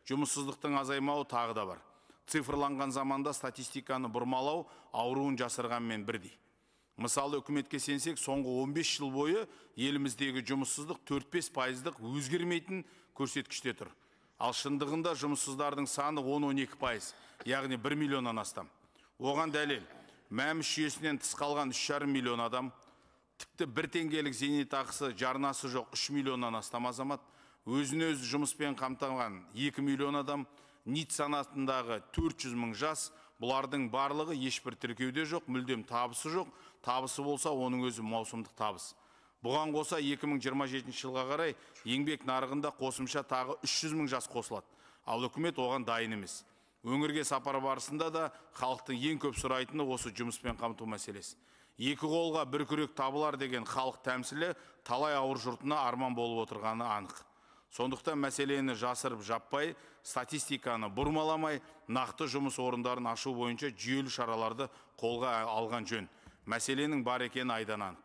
жұмыссыздықтың азаймауы тағы да бар. Цифрланған заманда статистиканы бұрмалау ауруын жасырғанмен бірдей. Мысалы, үкіметке сенсек, соңғы 15 жыл бойы еліміздегі жұмыссыздық 4-5%-дық өзгермейтін көрсеткіште тұр. Ал шындығында жұмыссыздардың саны 10-12%, яғни 1 миллионнан астам. Оған дәлел, мәміш жүйесінен тыс қалған 3,5 миллион адам, тіпті 1 теңгелік зейнетақысы жарнасы жоқ 3 миллионнан астам азамат, өзін-өзі жұмыспен қамтылған 2 миллион адам, НИТ санатындағы 400 мың жас, бұлардың барлығы ешбір тіркеуде жоқ, мүлдем табысы жоқ, табысы болса оның өзі маусымдық табыс. Бұған қоса 2027 жылға қарай еңбек нарығында қосымша тағы 300 мың жас қосылады. Ал үкімет оған дайын емес. Өңірге сапар барысында да халықтың ең көп сұрайтыны осы жұмыспен қамту мәселесі. Екі қолға бір күрек табылар деген халық тәмсілі талай ауыр жұртына арман болып отырғаны анық. Сондықтан мәселені жасырып жаппай, статистиканы бұрмаламай, нақты жұмыс орындарын ашу бойынша жүйелі шараларды қолға алған жөн. Мәселенің бар екені айдан анық.